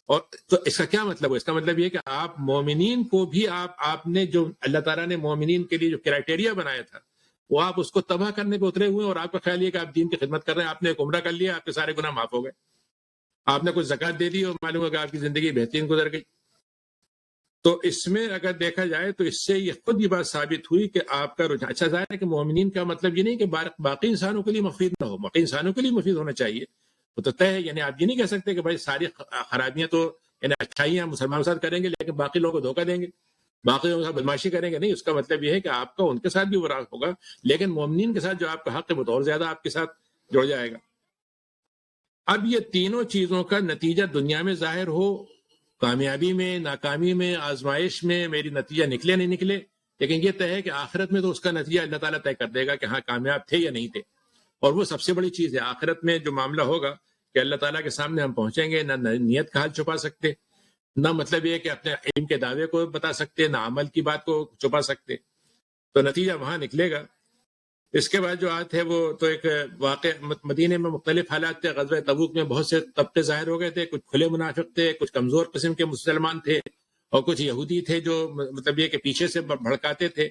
اور تو اس کا کیا مطلب ہے؟ اس کا مطلب یہ کہ آپ مومنین کو بھی آپ نے جو اللہ تعالیٰ نے مومنین کے لیے جو کرائٹیریا بنایا تھا وہ آپ اس کو تباہ کرنے پہ اترے ہوئے ہیں. اور آپ کا خیال یہ کہ آپ دین کی خدمت کر رہے ہیں، آپ نے ایک عمرہ کر لیا، آپ کے سارے گناہ معاف ہو گئے، آپ نے کچھ زکوٰۃ دے دی اور معلوم ہے کہ آپ کی زندگی بہترین گزر گئی. تو اس میں اگر دیکھا جائے تو اس سے یہ خود یہ بات ثابت ہوئی کہ آپ کا رجحان اچھا ظاہر ہے کہ مومنین کا مطلب یہ نہیں کہ باقی انسانوں کے لیے مفید نہ ہو، باقی انسانوں کے لیے مفید ہونا چاہیے، وہ تو طے ہے. یعنی آپ یہ نہیں کہہ سکتے کہ بھائی ساری خرابیاں تو یعنی اچھائیاں مسلمانوں کے ساتھ کریں گے لیکن باقی لوگوں کو دھوکہ دیں گے، باقی لوگوں کے ساتھ بدماشی کریں گے. نہیں، اس کا مطلب یہ ہے کہ آپ کا ان کے ساتھ بھی برا ہوگا لیکن مومنین کے ساتھ جو آپ کا حق ہے وہ تو اور زیادہ آپ کے ساتھ جڑ جائے گا. اب یہ تینوں چیزوں کا نتیجہ دنیا میں ظاہر ہو، کامیابی میں، ناکامی میں، آزمائش میں میری نتیجہ نکلے نہیں نکلے، لیکن یہ طے ہے کہ آخرت میں تو اس کا نتیجہ اللہ تعالیٰ طے کر دے گا کہ ہاں کامیاب تھے یا نہیں تھے. اور وہ سب سے بڑی چیز ہے آخرت میں جو معاملہ ہوگا کہ اللہ تعالیٰ کے سامنے ہم پہنچیں گے، نہ نیت کا حال چھپا سکتے، نہ مطلب یہ کہ اپنے علم کے دعوے کو بتا سکتے، نہ عمل کی بات کو چھپا سکتے. تو نتیجہ وہاں نکلے گا. اس کے بعد جو آیت ہے وہ تو ایک واقع مدینے میں مختلف حالات تھے. غزوہ تبوک میں بہت سے طبقے ظاہر ہو گئے تھے، کچھ کھلے منافق تھے، کچھ کمزور قسم کے مسلمان تھے اور کچھ یہودی تھے جو مطلب یہ کہ پیچھے سے بھڑکاتے تھے.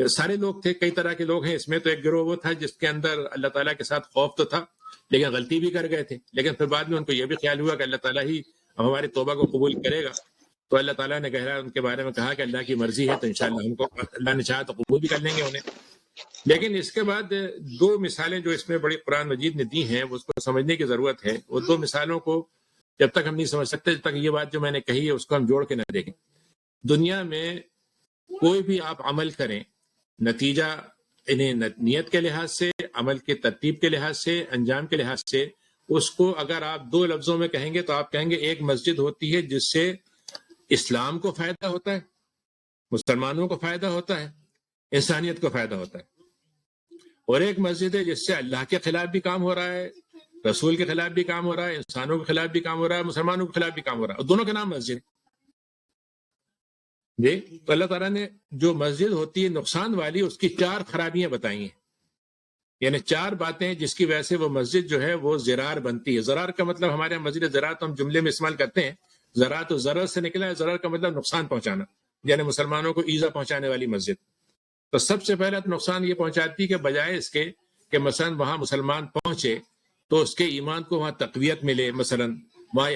سارے لوگ تھے، کئی طرح کے لوگ ہیں. اس میں تو ایک گروہ وہ تھا جس کے اندر اللہ تعالیٰ کے ساتھ خوف تو تھا لیکن غلطی بھی کر گئے تھے. لیکن پھر بعد میں ان کو یہ بھی خیال ہوا کہ اللہ تعالیٰ ہی ہماری توبہ کو قبول کرے گا. تو اللہ تعالیٰ نے گہرا ان کے بارے میں کہا کہ اللہ کی مرضی ہے تو انشاءاللہ ہم کو اللہ نے چاہا تو قبول بھی کر لیں گے انہیں. لیکن اس کے بعد دو مثالیں جو اس میں بڑی قرآن مجید نے دی ہیں وہ اس کو سمجھنے کی ضرورت ہے. وہ دو مثالوں کو جب تک ہم نہیں سمجھ سکتے جب تک یہ بات جو میں نے کہی ہے اس کو ہم جوڑ کے نہ دیکھیں. دنیا میں کوئی بھی آپ عمل کریں، نتیجہ انہیں نیت کے لحاظ سے، عمل کی ترتیب کے لحاظ سے، انجام کے لحاظ سے، اس کو اگر آپ دو لفظوں میں کہیں گے تو آپ کہیں گے ایک مسجد ہوتی ہے جس سے اسلام کو فائدہ ہوتا ہے، مسلمانوں کو فائدہ ہوتا ہے، انسانیت کو فائدہ ہوتا ہے. اور ایک مسجد ہے جس سے اللہ کے خلاف بھی کام ہو رہا ہے، رسول کے خلاف بھی کام ہو رہا ہے، انسانوں کے خلاف بھی کام ہو رہا ہے، مسلمانوں کے خلاف بھی کام ہو رہا ہے، اور دونوں کا نام مسجد. جی تو اللہ تعالیٰ نے جو مسجد ہوتی ہے نقصان والی اس کی 4 خرابیاں بتائی ہیں. یعنی 4 باتیں جس کی وجہ سے وہ مسجد جو ہے وہ زرار بنتی ہے. زرار کا مطلب ہمارے مسجد زرار تو ہم جملے میں استعمال کرتے ہیں، زرار تو ضرر سے نکلا ہے، ضرر کا مطلب نقصان پہنچانا، یعنی مسلمانوں کو ایذا پہنچانے والی مسجد. تو سب سے پہلا تو نقصان یہ پہنچاتی کہ بجائے اس کے کہ مثلا وہاں مسلمان پہنچے تو اس کے ایمان کو وہاں تقویت ملے، مثلا وہاں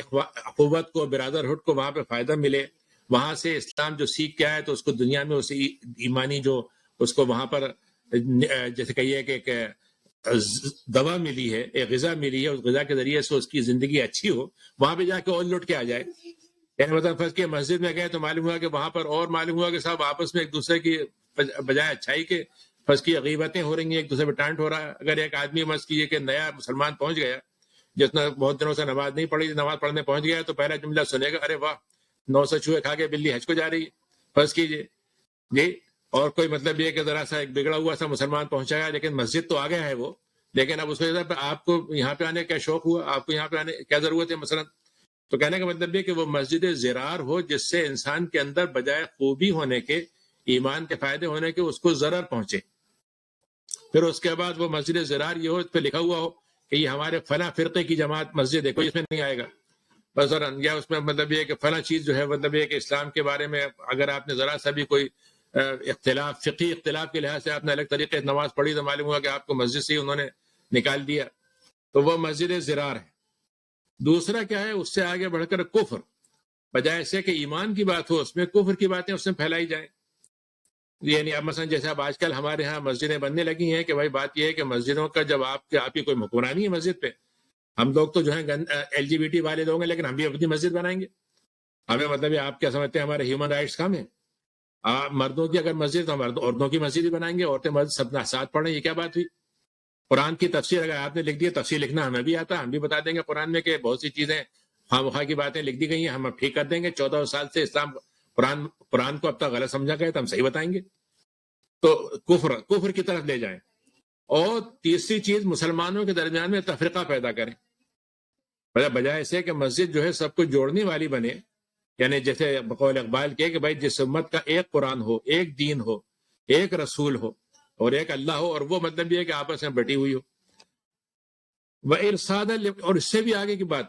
اخوت کو، برادرہڈ کو وہاں پہ فائدہ ملے، وہاں سے اسلام جو سیکھ کے آئے تو اس کو دنیا میں اسی ایمانی جو اس کو وہاں پر جیسے کہیے کہ ایک دوا ملی ہے، ایک غذا ملی ہے، اس غذا کے ذریعے سے اس کی زندگی اچھی ہو، وہاں پہ جا کے اور لوٹ کے آ جائے. یعنی مطلب فرض کہ مسجد میں گئے تو معلوم ہوا کہ وہاں پر اور معلوم ہوا کہ صاحب آپس میں ایک دوسرے کی بجائے اچھائی کے فرض کی غیبتیں ہو رہی ہیں، ایک دوسرے پہ ٹانٹ ہو رہا ہے. اگر ایک آدمی فرض کیجیے کہ نیا مسلمان پہنچ گیا جس نے بہت دنوں سے نماز نہیں پڑھی، نماز پڑھنے پہنچ گیا تو پہلا جملہ سنے گا ارے واہ 900 چوہے کھا کے بلی حج کو جا رہی ہے، فرض کیجیے جی. اور کوئی مطلب یہ کہ ذرا سا ایک بگڑا ہوا سا مسلمان پہنچا گیا لیکن مسجد تو آ گیا ہے وہ، لیکن اب اس کو آپ کو یہاں پہ آنے کا شوق ہوا، آپ کو یہاں پہ آنے کیا ضرورت ہے مثلا؟ تو کہنے کا مطلب یہ کہ وہ مسجد زرار ہو جس سے انسان کے اندر بجائے خوبی ہونے کے، ایمان کے فائدے ہونے کے، اس کو ضرر پہنچے. پھر اس کے بعد وہ مسجد زرار یہ ہو، اس پہ لکھا ہوا ہو کہ یہ ہمارے فلاں فرقے کی جماعت مسجد ہے، کوئی اس میں نہیں آئے گا مثلاً، یا اس میں مطلب یہ کہ فلاں چیز جو ہے مطلب یہ کہ اسلام کے بارے میں اگر آپ نے ذرا سا بھی کوئی اختلاف، فقہی اختلاف کے لحاظ سے آپ نے الگ طریقے سے نماز پڑھی تو معلوم ہوا کہ آپ کو مسجد سے ہی انہوں نے نکال دیا، تو وہ مسجد زرار ہے. دوسرا کیا ہے، اس سے آگے بڑھ کر کفر، بجائے سے کہ ایمان کی بات ہو اس میں کفر کی باتیں اس میں پھیلائی جائیں. یعنی اب مثلا جیسے اب آج کل ہمارے ہاں مسجدیں بننے لگی ہیں کہ بھائی بات یہ ہے کہ مسجدوں کا جب آپ کی کوئی حکمرانی ہے مسجد پہ، ہم لوگ تو جو ہیں LGBT والے لوگ ہیں لیکن ہم بھی اپنی مسجد بنائیں گے. ہمیں مطلب آپ کیا سمجھتے ہیں ہمارے ہیومن رائٹس کم ہیں؟ مردوں کی اگر مسجد تو عورتوں کی مسجد ہی بنائیں گے، عورتیں مرد سب ساتھ پڑھیں، یہ کیا بات ہوئی؟ قرآن کی تفسیر اگر آپ نے لکھ دی ہے، تفسیر لکھنا ہمیں بھی آتا ہے، ہم بھی بتا دیں گے قرآن میں کہ بہت سی چیزیں خواہ کی باتیں لکھ دی گئی ہیں، ہم اب ٹھیک کر دیں گے. 14 سال سے اسلام قرآن کو اب تک غلط سمجھا گیا تو ہم صحیح بتائیں گے. تو کفر کی طرف لے جائیں. اور تیسری چیز، مسلمانوں کے درمیان میں تفرقہ پیدا کریں، بجائے سے کہ مسجد جو ہے سب کو جوڑنے والی بنے. یعنی جیسے بقول اقبال کہ بھائی جس امت کا ایک قرآن ہو، ایک دین ہو، ایک رسول ہو اور ایک اللہ ہو، اور وہ مطلب یہ ہے کہ آپس میں بٹی ہوئی ہو. وَإِرْصَادًا، اور اس سے بھی آگے کی بات،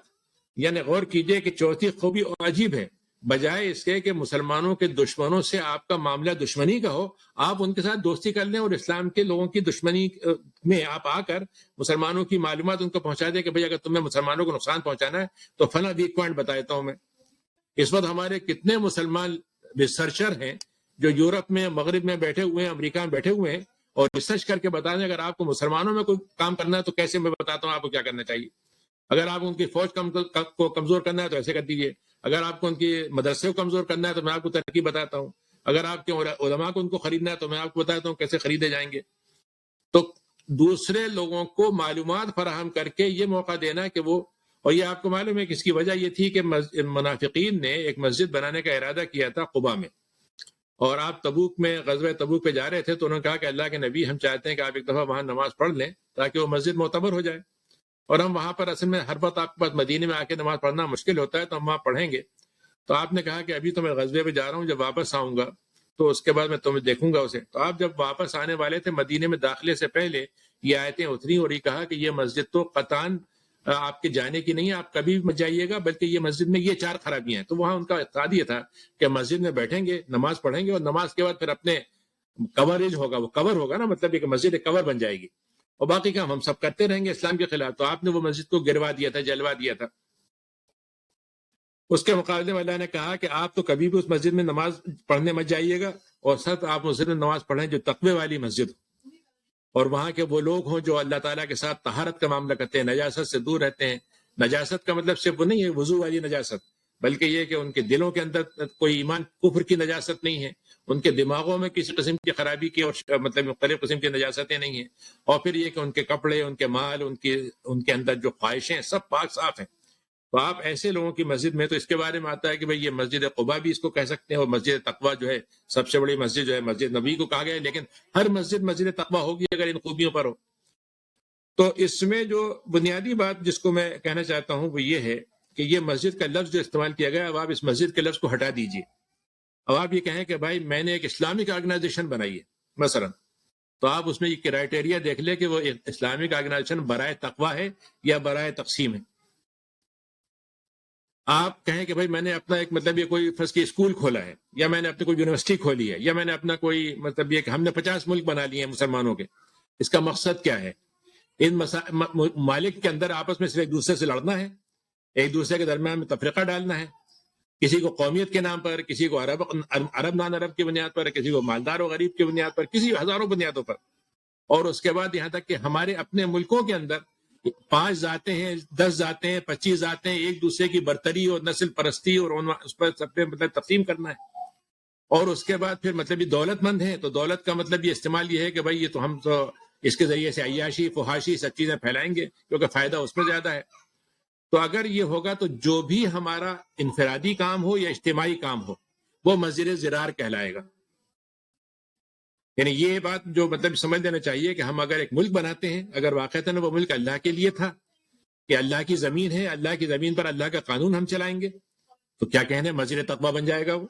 یعنی غور کیجئے کہ چوتھی خوبی اور عجیب ہے، بجائے اس کے کہ مسلمانوں کے دشمنوں سے آپ کا معاملہ دشمنی کا ہو، آپ ان کے ساتھ دوستی کر لیں اور اسلام کے لوگوں کی دشمنی میں آپ آ کر مسلمانوں کی معلومات ان کو پہنچا دیں کہ بھئی اگر تمہیں مسلمانوں کو نقصان پہنچانا ہے تو فلاں ویک پوائنٹ بتا دیتا ہوں میں. اس وقت ہمارے کتنے مسلمان ریسرچر ہیں جو یورپ میں، مغرب میں بیٹھے ہوئے ہیں، امریکہ میں بیٹھے ہوئے ہیں اور ریسرچ کر کے بتا دیں اگر آپ کو مسلمانوں میں کوئی کام کرنا ہے تو کیسے، میں بتاتا ہوں آپ کو کیا کرنا چاہیے. اگر آپ ان کی فوج کو کمزور کرنا ہے تو ایسے کر دیجیے، اگر آپ کو ان کی مدرسے کو کمزور کرنا ہے تو میں آپ کو ترکیب بتاتا ہوں، اگر آپ کے علماء کو ان کو خریدنا ہے تو میں آپ کو بتاتا ہوں کیسے خریدے جائیں گے. تو دوسرے لوگوں کو معلومات فراہم کر کے یہ موقع دینا کہ وہ، اور یہ آپ کو معلوم ہے کہ اس کی وجہ یہ تھی کہ منافقین نے ایک مسجد بنانے کا ارادہ کیا تھا قباء میں، اور آپ تبوک میں، غزوہ تبوک پہ جا رہے تھے تو انہوں نے کہا کہ اللہ کے نبی ہم چاہتے ہیں کہ آپ ایک دفعہ وہاں نماز پڑھ لیں تاکہ وہ مسجد معتبر ہو جائے، اور ہم وہاں پر اصل میں ہر وقت آپ کے پاس مدینے میں آ کے نماز پڑھنا مشکل ہوتا ہے تو ہم وہاں پڑھیں گے. تو آپ نے کہا کہ ابھی تو میں غزوے پہ جا رہا ہوں، جب واپس آؤں گا تو اس کے بعد میں تمہیں دیکھوں گا اسے. تو آپ جب واپس آنے والے تھے مدینے میں داخلے سے پہلے یہ آیتیں اتری اور یہ کہا کہ یہ مسجد تو قطعاً آپ کے جانے کی نہیں، آپ کبھی بھی مت جائیے گا، بلکہ یہ مسجد میں یہ 4 خرابیاں ہیں. تو وہاں ان کا اعتقاد یہ تھا کہ مسجد میں بیٹھیں گے، نماز پڑھیں گے اور نماز کے بعد پھر اپنے کوریج ہوگا، وہ کور ہوگا نا، مطلب یہ کہ مسجد ایک کور بن جائے گی اور باقی کام ہم سب کرتے رہیں گے اسلام کے خلاف. تو آپ نے وہ مسجد کو گروا دیا تھا، جلوا دیا تھا. اس کے مقابلے میں اللہ نے کہا کہ آپ تو کبھی بھی اس مسجد میں نماز پڑھنے مت جائیے گا، اور صرف آپ مسجد میں نماز پڑھیں جو تقوی والی مسجد ہو، اور وہاں کے وہ لوگ ہوں جو اللہ تعالیٰ کے ساتھ طہارت کا معاملہ کرتے ہیں، نجاست سے دور رہتے ہیں. نجاست کا مطلب صرف وہ نہیں ہے وضو والی نجاست، بلکہ یہ کہ ان کے دلوں کے اندر کوئی ایمان کفر کی نجاست نہیں ہے، ان کے دماغوں میں کسی قسم کی خرابی کی اور مطلب مختلف قسم کی نجاستیں نہیں ہیں، اور پھر یہ کہ ان کے کپڑے، ان کے مال، ان کے اندر جو خواہشیں سب پاک صاف ہیں. تو آپ ایسے لوگوں کی مسجد میں، تو اس کے بارے میں آتا ہے کہ بھئی یہ مسجد قباء بھی اس کو کہہ سکتے ہیں، اور مسجد تقویٰ جو ہے سب سے بڑی مسجد جو ہے مسجد نبی کو کہا گیا ہے، لیکن ہر مسجد مسجد تقویٰ ہوگی اگر ان خوبیوں پر ہو. تو اس میں جو بنیادی بات جس کو میں کہنا چاہتا ہوں وہ یہ ہے کہ یہ مسجد کا لفظ جو استعمال کیا گیا، اب آپ اس مسجد کے لفظ کو ہٹا دیجئے. اب آپ یہ کہیں کہ بھائی میں نے ایک اسلامک آرگنائزیشن بنائی ہے مثلا، تو آپ اس میں یہ کرائٹیریا دیکھ لیں کہ وہ اسلامک آرگنائزیشن برائے تقویٰ ہے یا برائے تقسیم ہے. آپ کہیں کہ بھائی میں نے اپنا ایک مطلب یہ کوئی فرض کی اسکول کھولا ہے، یا میں نے اپنی کوئی یونیورسٹی کھولی ہے، یا میں نے اپنا کوئی مطلب یہ کہ ہم نے 50 ملک بنا لیے ہیں مسلمانوں کے. اس کا مقصد کیا ہے؟ ان ممالک کے اندر آپس میں صرف ایک دوسرے سے لڑنا ہے، ایک دوسرے کے درمیان میں تفرقہ ڈالنا ہے، کسی کو قومیت کے نام پر، کسی کو عرب نان عرب کی بنیاد پر، کسی کو مالدار و غریب کی بنیاد پر، کسی ہزاروں بنیادوں پر. اور اس کے بعد یہاں تک کہ ہمارے اپنے ملکوں کے اندر 5 ذاتیں ہیں، 10 ذاتیں ہیں، 25 ذاتیں ہیں، ایک دوسرے کی برتری اور نسل پرستی اور اس پر سب پہ مطلب تقسیم کرنا ہے. اور اس کے بعد پھر مطلب یہ دولت مند ہیں تو دولت کا مطلب یہ استعمال یہ ہے کہ بھائی یہ تو ہم تو اس کے ذریعے سے عیاشی، فحاشی سب چیزیں پھیلائیں گے کیونکہ فائدہ اس میں زیادہ ہے. تو اگر یہ ہوگا تو جو بھی ہمارا انفرادی کام ہو یا اجتماعی کام ہو وہ مسجد زرار کہلائے گا. یعنی یہ بات جو مطلب سمجھ لینا چاہیے کہ ہم اگر ایک ملک بناتے ہیں، اگر واقعتاً وہ ملک اللہ کے لیے تھا کہ اللہ کی زمین ہے، اللہ کی زمین پر اللہ کا قانون ہم چلائیں گے، تو کیا کہنے مسجد تقویٰ بن جائے گا وہ.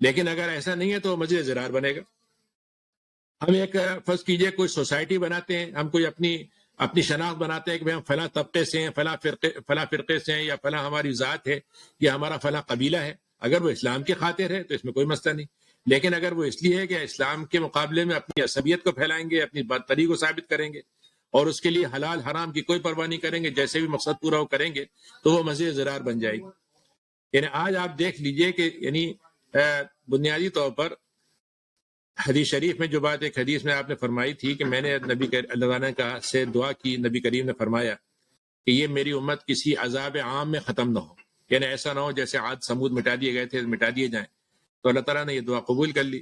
لیکن اگر ایسا نہیں ہے تو وہ مسجد زرار بنے گا. ہم ایک فرض کیجئے کوئی سوسائٹی بناتے ہیں، ہم کوئی اپنی شناخت بناتے ہیں کہ ہم فلاں طبقے سے ہیں، فلاں فرقے سے ہیں، یا فلاں ہماری ذات ہے، یا ہمارا فلاں قبیلہ ہے. اگر وہ اسلام کی خاطر ہے تو اس میں کوئی مسئلہ نہیں. لیکن اگر وہ اس لیے ہے کہ اسلام کے مقابلے میں اپنی عصبیت کو پھیلائیں گے، اپنی برتری کو ثابت کریں گے، اور اس کے لیے حلال حرام کی کوئی پرواہ نہیں کریں گے، جیسے بھی مقصد پورا وہ کریں گے، تو وہ مسجد زرار بن جائے گی. یعنی آج آپ دیکھ لیجئے کہ یعنی بنیادی طور پر حدیث شریف میں جو بات ایک حدیث میں آپ نے فرمائی تھی کہ میں نے اللہ تعالیٰ کا سے دعا کی، نبی کریم نے فرمایا کہ یہ میری امت کسی عذاب عام میں ختم نہ ہو. یعنی ایسا نہ ہو جیسے عاد سمود مٹا دیے گئے تھے، مٹا دیے جائیں. تو اللہ تعالیٰ نے یہ دعا قبول کر لی.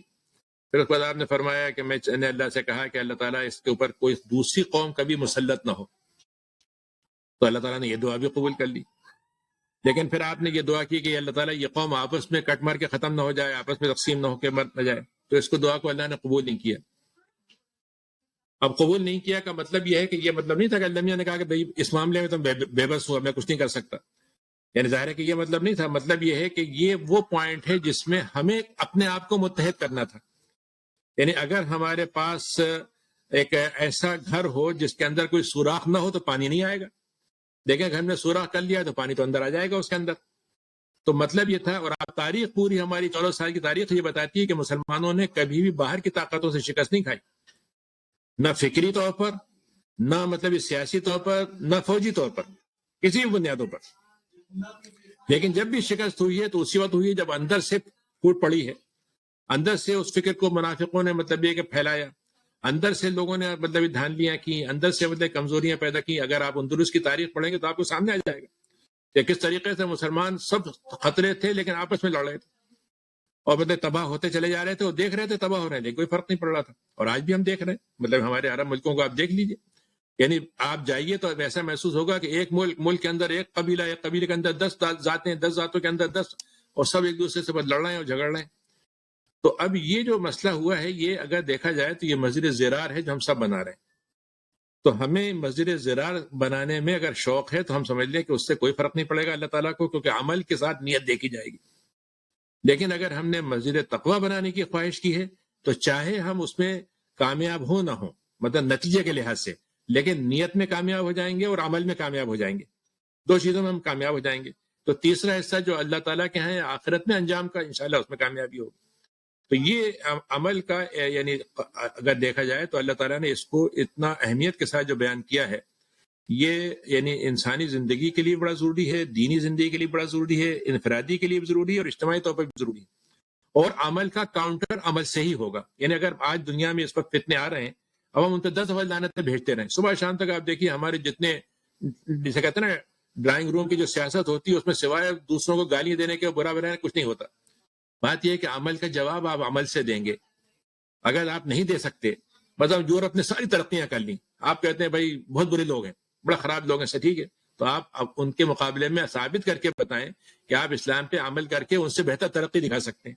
پھر اس کے بعد آپ نے فرمایا کہ میں نے اللہ سے کہا کہ اللہ تعالیٰ اس کے اوپر کوئی دوسری قوم کبھی مسلط نہ ہو. تو اللہ تعالیٰ نے یہ دعا بھی قبول کر لی. لیکن پھر آپ نے یہ دعا کی کہ اللہ تعالیٰ یہ قوم آپس میں کٹ مار کے ختم نہ ہو جائے، آپس میں تقسیم نہ ہو کے مر نہ جائے. تو اس کو دعا کو اللہ نے قبول نہیں کیا. اب قبول نہیں کیا کا مطلب یہ ہے کہ یہ مطلب نہیں تھا کہ اللہ میاں نے کہا کہ بھئی اس معاملے میں تم بے بس ہوا، میں کچھ نہیں کر سکتا. یعنی ظاہر ہے کہ یہ مطلب نہیں تھا. مطلب یہ ہے کہ یہ وہ پوائنٹ ہے جس میں ہمیں اپنے آپ کو متحد کرنا تھا. یعنی اگر ہمارے پاس ایک ایسا گھر ہو جس کے اندر کوئی سوراخ نہ ہو تو پانی نہیں آئے گا. دیکھیں گھر میں سوراخ کر لیا تو پانی تو اندر آ جائے گا اس کے اندر. تو مطلب یہ تھا. اور آپ تاریخ پوری ہماری 14 سال کی تاریخ یہ بتاتی ہے کہ مسلمانوں نے کبھی بھی باہر کی طاقتوں سے شکست نہیں کھائی، نہ فکری طور پر، نہ مطلب سیاسی طور پر، نہ فوجی طور پر، کسی بھی بنیادوں پر. لیکن جب بھی شکست ہوئی ہے تو اسی وقت ہوئی ہے جب اندر سے پھوٹ پڑی ہے، اندر سے اس فکر کو منافقوں نے مطلب یہ کہ پھیلایا، اندر سے لوگوں نے مطلب دھاندلیاں کی، اندر سے مطلب کمزوریاں پیدا کی. اگر آپ اندلس کی تاریخ پڑھیں گے تو آپ کو سامنے آ جائے گا کہ کس طریقے سے مسلمان سب خطرے تھے لیکن آپس میں لڑ رہے تھے، اور مطلب تباہ ہوتے چلے جا رہے تھے، اور دیکھ رہے تھے تباہ ہو رہے تھے، کوئی فرق نہیں پڑ رہا تھا. اور آج بھی ہم دیکھ رہے ہیں، مطلب ہمارے عرب ملکوں کو آپ دیکھ لیجئے. یعنی آپ جائیے تو ایسا محسوس ہوگا کہ ایک ملک کے اندر ایک قبیلہ، ایک قبیلے کے اندر 10 ذاتیں، 10 ذاتوں کے اندر 10، اور سب ایک دوسرے سے لڑ رہے ہیں اور جھگڑ رہے ہیں. تو اب یہ جو مسئلہ ہوا ہے، یہ اگر دیکھا جائے تو یہ مسجد زرار ہے جو ہم سب بنا رہے ہیں. تو ہمیں مسجد زرار بنانے میں اگر شوق ہے تو ہم سمجھ لیں کہ اس سے کوئی فرق نہیں پڑے گا اللہ تعالیٰ کو، کیونکہ عمل کے ساتھ نیت دیکھی جائے گی. لیکن اگر ہم نے مسجد تقویٰ بنانے کی خواہش کی ہے تو چاہے ہم اس میں کامیاب ہوں نہ ہوں، مطلب نتیجے کے لحاظ سے، لیکن نیت میں کامیاب ہو جائیں گے اور عمل میں کامیاب ہو جائیں گے. 2 چیزوں میں ہم کامیاب ہو جائیں گے. تو تیسرا حصہ جو اللہ تعالیٰ کے ہیں آخرت میں انجام کا، انشاءاللہ اس میں کامیابی ہوگی. تو یہ عمل کا یعنی اگر دیکھا جائے تو اللہ تعالیٰ نے اس کو اتنا اہمیت کے ساتھ جو بیان کیا ہے، یہ یعنی انسانی زندگی کے لیے بڑا ضروری ہے، دینی زندگی کے لیے بڑا ضروری ہے، انفرادی کے لیے بھی ضروری ہے، اور اجتماعی طور پر بھی ضروری ہے. اور عمل کا کاؤنٹر عمل سے ہی ہوگا. یعنی اگر آج دنیا میں اس وقت فتنے آ رہے ہیں، اب ہم ان پہ 10 دفعہ لعنتیں بھیجتے رہیں صبح شام تک. آپ دیکھیے ہمارے جتنے جسے کہتے ہیں نا ڈرائنگ روم کی جو سیاست ہوتی ہے، اس میں سوائے دوسروں کو گالیاں دینے کے برا بنانے کچھ نہیں ہوتا. بات یہ ہے کہ عمل کا جواب آپ عمل سے دیں گے. اگر آپ نہیں دے سکتے، مطلب یورپ نے ساری ترقیاں کر لی، آپ کہتے ہیں بھائی بہت برے لوگ ہیں، بڑا خراب لوگ ہیں، سے ٹھیک ہے، تو آپ ان کے مقابلے میں ثابت کر کے بتائیں کہ آپ اسلام پہ عمل کر کے ان سے بہتر ترقی دکھا سکتے ہیں،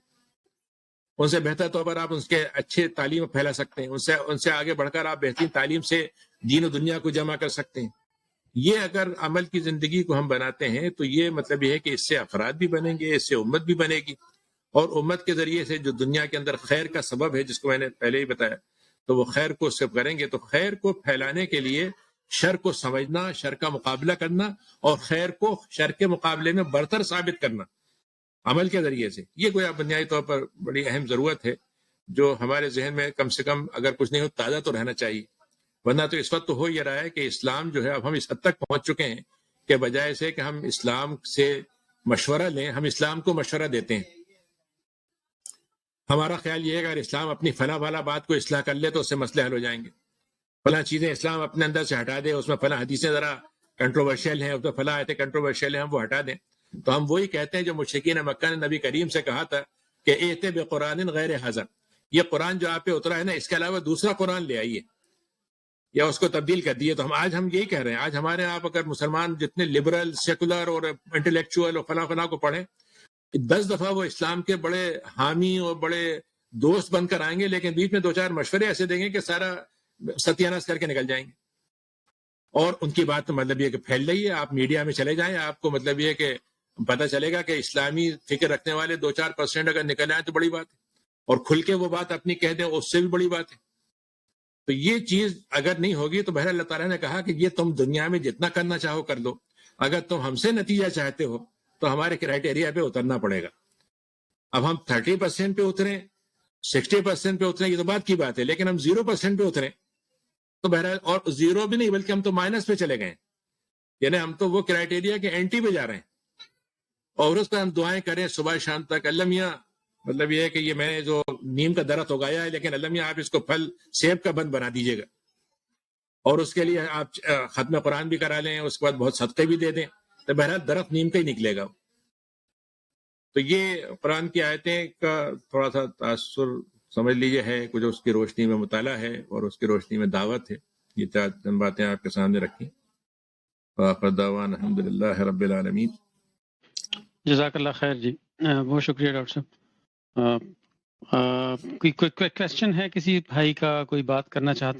ان سے بہتر طور پر آپ ان کے اچھے تعلیم پھیلا سکتے ہیں، ان سے آگے بڑھ کر آپ بہترین تعلیم سے دین و دنیا کو جمع کر سکتے ہیں. یہ اگر عمل کی زندگی کو ہم بناتے ہیں تو یہ مطلب یہ ہے کہ اس سے افراد بھی بنیں گے، اس سے امت بھی بنے گی، اور امت کے ذریعے سے جو دنیا کے اندر خیر کا سبب ہے، جس کو میں نے پہلے ہی بتایا، تو وہ خیر کو سب کریں گے. تو خیر کو پھیلانے کے لیے شر کو سمجھنا، شر کا مقابلہ کرنا، اور خیر کو شر کے مقابلے میں برتر ثابت کرنا عمل کے ذریعے سے، یہ کوئی بنیادی طور پر بڑی اہم ضرورت ہے جو ہمارے ذہن میں کم سے کم اگر کچھ نہیں ہو تازہ تو رہنا چاہیے. ورنہ تو اس وقت تو ہو یہ رہا ہے کہ اسلام جو ہے اب ہم اس حد تک پہنچ چکے ہیں کہ بجائے سے کہ ہم اسلام سے مشورہ لیں، ہم اسلام کو مشورہ دیتے ہیں. ہمارا خیال یہ ہے کہ اگر اسلام اپنی فلاں والا بات کو اصلاح کر لے تو اس سے مسئلے حل ہو جائیں گے. فلاں چیزیں اسلام اپنے اندر سے ہٹا دے، اس میں فلاں حدیثیں ذرا کنٹروورشل ہیں، اس میں فلاں آیتیں کنٹروورشل ہیں، ہم وہ ہٹا دیں. تو ہم وہی کہتے ہیں جو مشرکین مکہ نے نبی کریم سے کہا تھا کہ ایت بقرآن غیر حاضر، یہ قرآن جو آپ پہ اترا ہے نا، اس کے علاوہ دوسرا قرآن لے آئیے یا اس کو تبدیل کر دیے. تو آج ہم یہی کہہ رہے ہیں. آج ہمارے آپ اگر مسلمان جتنے لبرل، سیکولر اور انٹلیکچوئل اور فلاں فلاں کو پڑھیں، 10 دفعہ وہ اسلام کے بڑے حامی اور بڑے دوست بن کر آئیں گے لیکن بیچ میں 2-4 مشورے ایسے دیں گے کہ سارا ستیاناش کر کے نکل جائیں گے. اور ان کی بات تو مطلب یہ کہ پھیل رہی ہے، آپ میڈیا میں چلے جائیں، آپ کو مطلب یہ کہ پتہ چلے گا کہ اسلامی فکر رکھنے والے 2-4% اگر نکل آئیں تو بڑی بات ہے، اور کھل کے وہ بات اپنی کہہ دیں اس سے بھی بڑی بات ہے. تو یہ چیز اگر نہیں ہوگی تو بہرحال اللہ تعالیٰ نے کہا کہ یہ تم دنیا میں جتنا کرنا چاہو کر لو، اگر تم ہم سے نتیجہ چاہتے ہو تو ہمارے کرائٹیریا پہ اترنا پڑے گا. اب ہم 30% پہ اتریں، 60% پہ اتریں، یہ تو بات کی بات ہے، لیکن ہم 0% پہ اتریں تو بہرحال، اور 0 بھی نہیں بلکہ ہم تو مائنس پہ چلے گئے، یعنی ہم تو وہ کرائٹیریا کے اینٹی پہ جا رہے ہیں. اور اس پہ ہم دعائیں کریں صبح شام تک، اللہ میاں مطلب یہ ہے کہ یہ میں نے جو نیم کا درخت اگایا ہے لیکن اللہ میاں آپ اس کو پھل سیب کا بند بنا دیجیے گا، اور اس کے لیے آپ ختم قرآن بھی کرا لیں، اس کے بعد بہت صدقے بھی دے دیں، تو بہرحال درخت نیم کا ہی نکلے گا. تو یہ قرآن کی آیتیں کا تھوڑا سا تاثر سمجھ لیجیے ہے، کچھ اس کی روشنی میں مطالعہ ہے اور اس کی روشنی میں دعوت ہے. یہ چند باتیں آپ کے سامنے رکھی. وآخر دعوانا الحمدللہ رب العالمین. جزاک اللہ خیر جی، بہت شکریہ ڈاکٹر صاحب. کوئی کویسچن ہے کسی بھائی کا، کوئی بات کرنا چاہتا